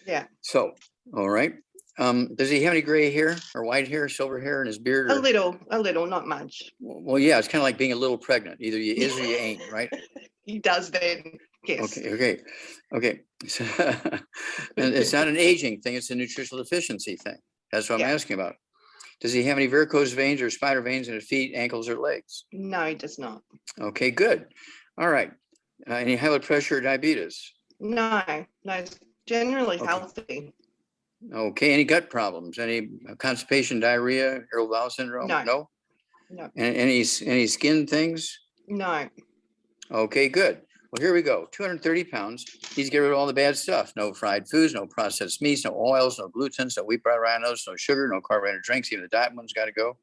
Yeah. So, all right. Does he have any gray hair or white hair, silver hair in his beard? A little, not much. Well, yeah, it's kind of like being a little pregnant. Either you is or you ain't, right? He does then, yes. Okay. So, and it's not an aging thing, it's a nutritional deficiency thing. That's what I'm asking about. Does he have any varicose veins or spider veins in his feet, ankles, or legs? No, he does not. Okay, good. All right. Any high blood pressure or diabetes? No, it's generally healthy. Okay, any gut problems? Any constipation, diarrhea, irritable bowel syndrome? No. And any skin things? No. Okay, good. Well, here we go. 230 pounds. He's get rid of all the bad stuff. No fried foods, no processed meats, no oils, no glutens, no wheat rhinos, no sugar, no carbonated drinks. Even the diet one's got to go.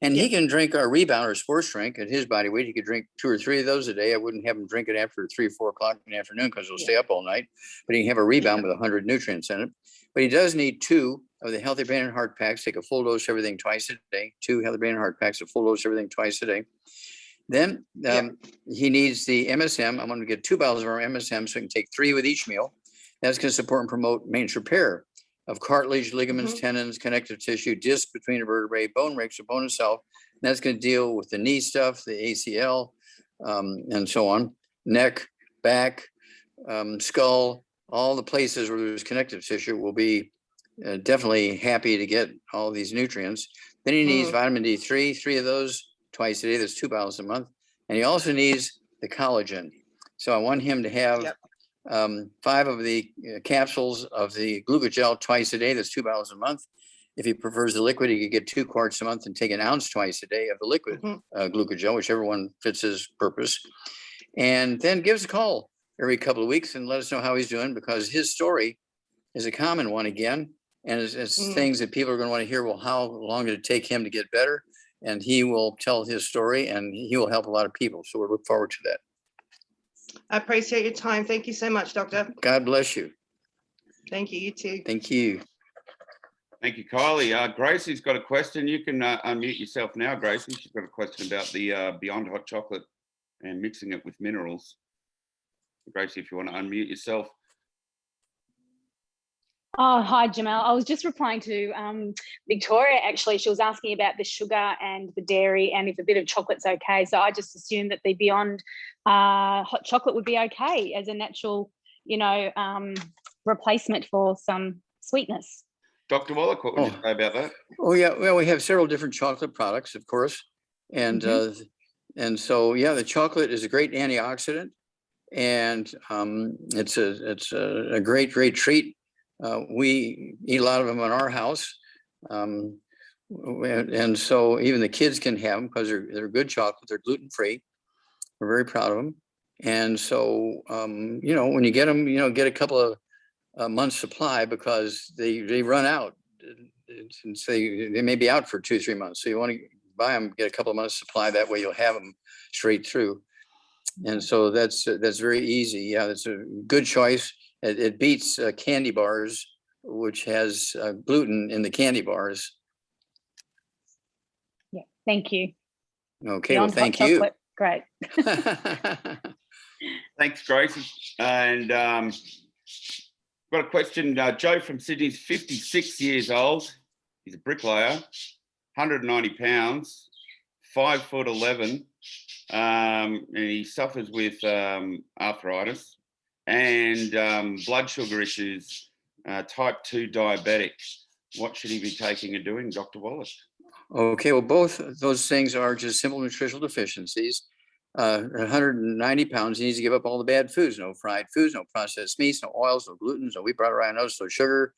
And he can drink our Rebound or sports drink at his body weight. He could drink 2 or 3 of those a day. I wouldn't have him drink it after 3 or 4 o'clock in the afternoon because he'll stay up all night. But he can have a Rebound with 100 nutrients in it. But he does need 2 of the Healthy Brain and Heart packs. Take a full dose of everything twice a day. 2 Healthy Brain and Heart packs, a full dose of everything twice a day. Then he needs the MSM. I'm going to get 2 bottles of our MSM so he can take 3 with each meal. That's going to support and promote maintenance repair of cartilage, ligaments, tendons, connective tissue, disc between the vertebrae, bone breaks, the bone itself. And that's going to deal with the knee stuff, the ACL, and so on, neck, back, skull, all the places where there's connective tissue will be definitely happy to get all these nutrients. Then he needs vitamin D3, 3 of those twice a day. That's 2 bottles a month. And he also needs the collagen. So I want him to have 5 of the capsules of the glucogel twice a day. That's 2 bottles a month. If he prefers the liquid, he could get 2 quarts a month and take 1 ounce twice a day of the liquid glucogel, whichever one fits his purpose. And then give us a call every couple of weeks and let us know how he's doing, because his story is a common one again. And it's things that people are going to want to hear. Well, how long did it take him to get better? And he will tell his story and he will help a lot of people. So we look forward to that. I appreciate your time. Thank you so much, Doctor. God bless you. Thank you. You too. Thank you. Thank you, Kylie. Gracie's got a question. You can unmute yourself now, Gracie. She's got a question about the Beyond Hot Chocolate and mixing it with minerals. Gracie, if you want to unmute yourself. Oh, hi, Jamel. I was just replying to Victoria, actually. She was asking about the sugar and the dairy and if a bit of chocolate's okay. So I just assumed that the Beyond hot chocolate would be okay as a natural, replacement for some sweetness. Dr. Wallach, what would you say about that? Oh, yeah. Well, we have several different chocolate products, of course. And so, yeah, the chocolate is a great antioxidant. and it's a great treat. We eat a lot of them in our house, and so even the kids can have them because they're good chocolate. They're gluten free. We're very proud of them. And so you know, when you get them, you know, get a couple of months supply because they run out. Since they may be out for 2-3 months. So you want to buy them, get a couple of months supply. That way you'll have them straight through. And so that's very easy. Yeah, that's a good choice. It beats candy bars, which has gluten in the candy bars. Yeah, thank you. Okay, Beyond well, thank hot you. chocolate. Great. Thanks, Grace. And got a question. Joe from Sydney is 56 years old. He's a bricklayer, 190 pounds, 5'11", and he suffers with arthritis and blood sugar issues, type 2 diabetic. What should he be taking and doing, Dr. Wallach? Okay, well, both of those things are just simple nutritional deficiencies. 190 pounds, he needs to give up all the bad foods, no fried foods, no processed meats, no oils, no glutens, no wheat, butter, rye-nuts, no sugar,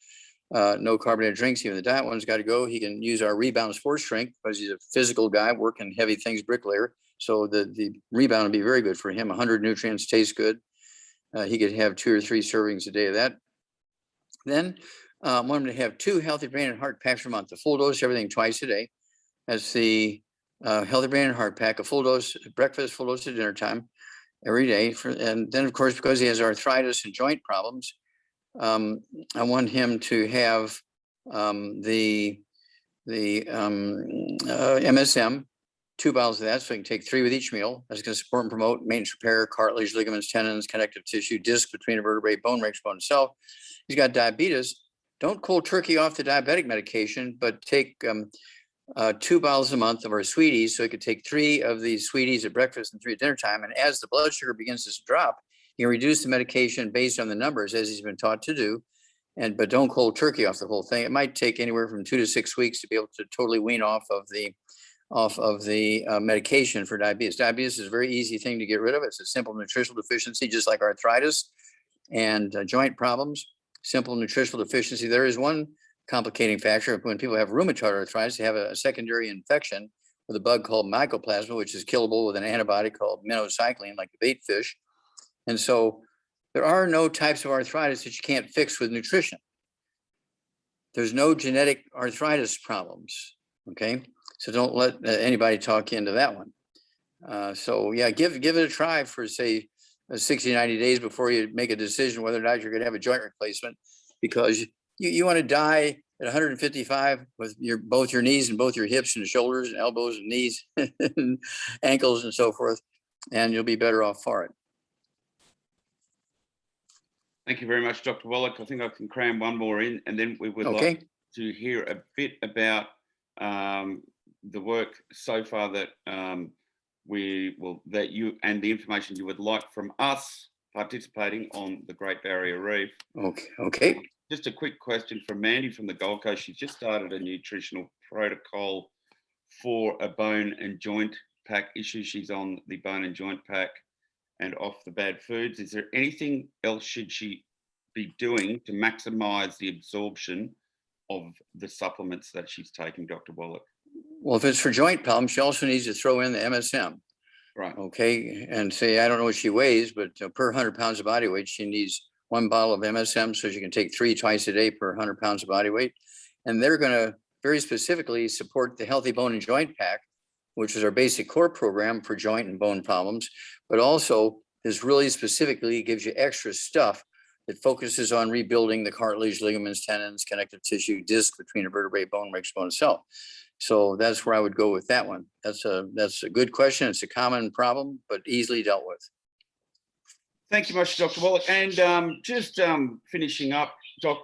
no carbonated drinks. Even the diet one's got to go. He can use our Rebound Sports Drink because he's a physical guy working heavy things, bricklayer. So the Rebound would be very good for him. 100 nutrients, tastes good. He could have 2 or 3 servings a day of that. Then I want him to have 2 healthy brain and heart packs per month, a full dose, everything twice a day. That's the healthy brain and heart pack, a full dose at breakfast, full dose at dinner time every day. And then, of course, because he has arthritis and joint problems, I want him to have the MSM, 2 bottles of that, so he can take 3 with each meal. That's going to support and promote maintenance repair, cartilage, ligaments, tendons, connective tissue, disc between a vertebrae, bone, makes bone itself. He's got diabetes. Don't cold turkey off the diabetic medication, but take 2 bottles a month of our sweeties. So he could take 3 of these sweeties at breakfast and 3 at dinner time. And as the blood sugar begins to drop, you can reduce the medication based on the numbers as he's been taught to do. But don't cold turkey off the whole thing. It might take anywhere from 2 to 6 weeks to be able to totally wean off of the medication for diabetes. Diabetes is a very easy thing to get rid of. It's a simple nutritional deficiency, just like arthritis and joint problems. Simple nutritional deficiency. There is one complicating factor. When people have rheumatoid arthritis, they have a secondary infection with a bug called mycoplasma, which is killable with an antibiotic called minocycline, like the bait fish. And so there are no types of arthritis that you can't fix with nutrition. There's no genetic arthritis problems. Okay, so don't let anybody talk you into that one. So yeah, give it a try for, say, 60, 90 days before you make a decision whether or not you're going to have a joint replacement, because you want to die at 155 with both your knees and both your hips and shoulders and elbows and knees and ankles and so forth, and you'll be better off for it. Thank you very much, Dr. Wallach. I think I can cram one more in, and then we would like to hear a bit about the work so far that that you and the information you would like from us participating on the Great Barrier Reef. Okay. Just a quick question from Mandy from the Gold Coast. She's just started a nutritional protocol for a bone and joint pack issue. She's on the bone and joint pack and off the bad foods. Is there anything else should she be doing to maximize the absorption of the supplements that she's taking, Dr. Wallach? Well, if it's for joint problems, she also needs to throw in the MSM. Right. Okay. And say, I don't know what she weighs, but per 100 pounds of body weight, she needs 1 bottle of MSM, so she can take 3 twice a day per 100 pounds of body weight. And they're going to very specifically support the Healthy Bone and Joint Pack, which is our basic core program for joint and bone problems, but also this really specifically gives you extra stuff that focuses on rebuilding the cartilage, ligaments, tendons, connective tissue, disc between a vertebrae, bone, makes bone itself. So that's where I would go with that one. That's a good question. It's a common problem, but easily dealt with. Thank you much, Dr. Wallach. And just finishing up, Doc,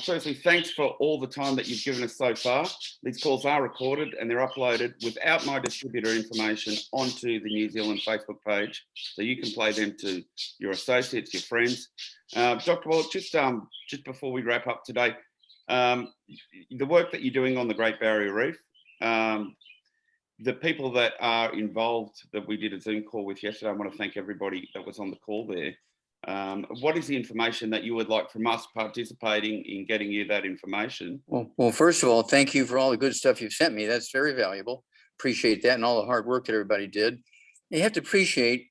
firstly, thanks for all the time that you've given us so far. These calls are recorded and they're uploaded without my distributor information onto the New Zealand Facebook page, so you can play them to your associates, your friends. Dr. Wallach, just before we wrap up today, the work that you're doing on the Great Barrier Reef, the people that are involved that we did a Zoom call with yesterday, I want to thank everybody that was on the call there. What is the information that you would like from us participating in getting you that information? Well, first of all, thank you for all the good stuff you've sent me. That's very valuable. Appreciate that and all the hard work that everybody did. You have to appreciate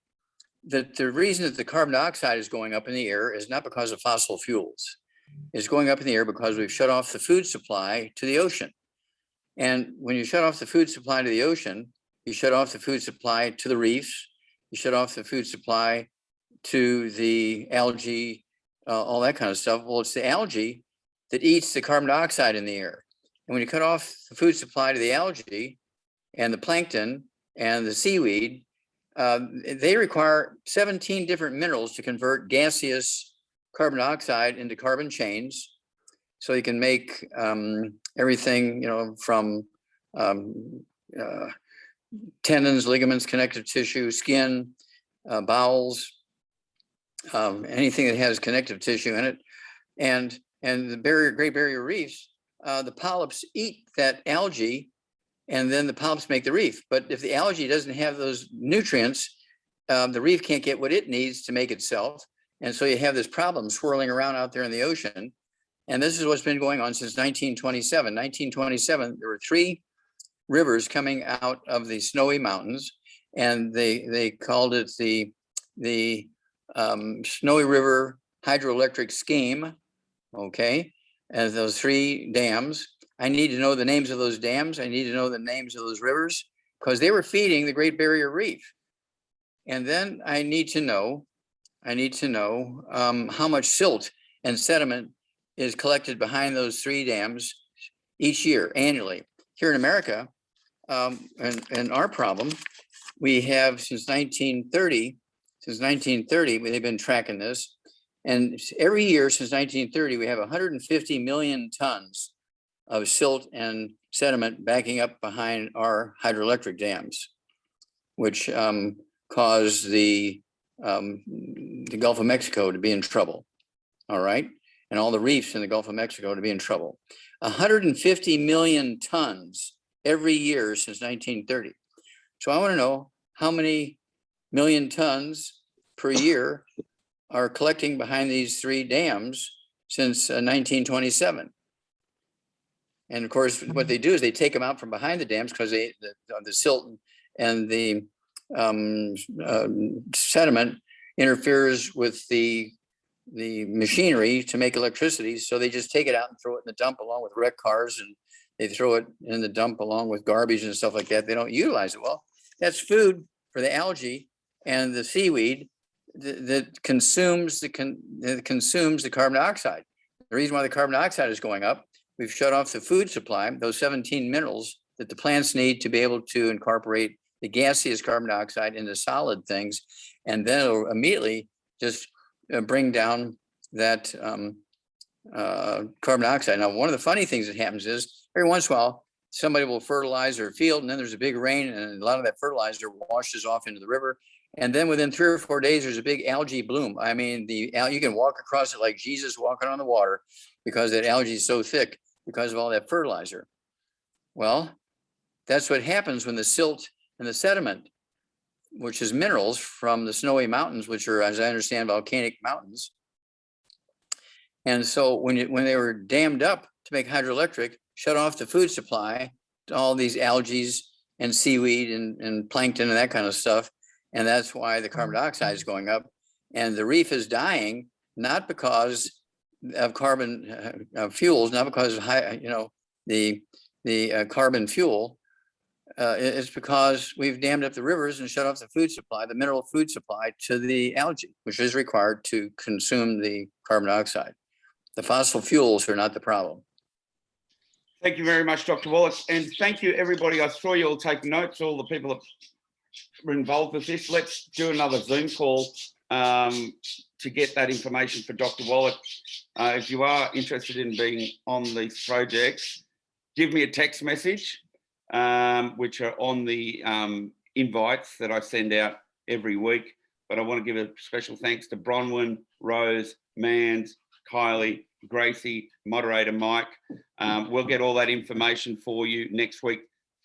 that the reason that the carbon dioxide is going up in the air is not because of fossil fuels. It's going up in the air because we've shut off the food supply to the ocean. And when you shut off the food supply to the ocean, you shut off the food supply to the reefs, you shut off the food supply to the algae, all that kind of stuff. Well, it's the algae that eats the carbon dioxide in the air. And when you cut off the food supply to the algae and the plankton and the seaweed, they require 17 different minerals to convert gaseous carbon dioxide into carbon chains. So you can make everything, from tendons, ligaments, connective tissue, skin, bowels, anything that has connective tissue in it. And the Great Barrier Reefs, the polyps eat that algae, and then the polyps make the reef. But if the algae doesn't have those nutrients, the reef can't get what it needs to make itself. And so you have this problem swirling around out there in the ocean. And this is what's been going on since 1927. 1927, there were 3 rivers coming out of the snowy mountains, and they called it the Snowy River Hydroelectric Scheme. Okay, and those 3 dams. I need to know the names of those dams. I need to know the names of those rivers because they were feeding the Great Barrier Reef. And then I need to know how much silt and sediment is collected behind those 3 dams each year, annually. Here in America, and our problem, we have since 1930, they've been tracking this. And every year since 1930, we have 150 million tons of silt and sediment backing up behind our hydroelectric dams, which cause the Gulf of Mexico to be in trouble. All right. And all the reefs in the Gulf of Mexico to be in trouble. 150 million tons every year since 1930. So I want to know how many million tons per year are collecting behind these 3 dams since 1927. And of course, what they do is they take them out from behind the dams because the silt and the sediment interferes with the machinery to make electricity. So they just take it out and throw it in the dump along with wrecked cars, and they throw it in the dump along with garbage and stuff like that. They don't utilize it. Well, that's food for the algae and the seaweed that consumes the carbon dioxide. The reason why the carbon dioxide is going up, we've shut off the food supply, those 17 minerals that the plants need to be able to incorporate the gaseous carbon dioxide into solid things, and then it'll immediately just bring down that carbon dioxide. Now, one of the funny things that happens is every once in a while, somebody will fertilize their field, and then there's a big rain, and a lot of that fertilizer washes off into the river. And then within 3 or 4 days, there's a big algae bloom. I mean, you can walk across it like Jesus walking on the water because that algae is so thick because of all that fertilizer. Well, that's what happens when the silt and the sediment, which is minerals from the snowy mountains, which are, as I understand, volcanic mountains. And so when they were dammed up to make hydroelectric, shut off the food supply to all these algae and seaweed and plankton and that kind of stuff. And that's why the carbon dioxide is going up. And the reef is dying, not because of carbon fuels, not because of the carbon fuel. It's because we've dammed up the rivers and shut off the food supply, the mineral food supply to the algae, which is required to consume the carbon dioxide. The fossil fuels are not the problem. Thank you very much, Dr. Wallach. And thank you, everybody. I saw you all take notes, all the people that were involved with this. Let's do another Zoom call to get that information for Dr. Wallach. If you are interested in being on these projects, give me a text message, which are on the invites that I send out every week. But I want to give a special thanks to Bronwyn, Rose, Mans, Kylie, Gracie, moderator Mike. We'll get all that information for you next week.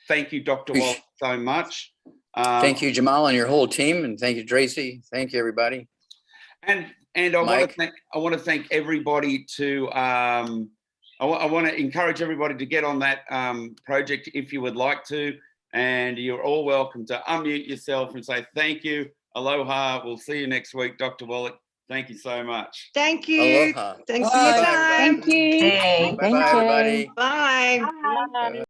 Thank you, Dr. Appreciate- Wallach, so much. Thank you, Jamal, and your whole team, and thank you, Tracy. Thank you, everybody. And I Mike? want to thank everybody to I want to encourage everybody to get on that project if you would like to, and you're all welcome to unmute yourself and say thank you, aloha. We'll see you next week, Dr. Wallach. Thank you so much. Thank you. Aloha. Thanks for your Bye, time. Thank you. Hey, Bye-bye, everybody. Bye. Bye.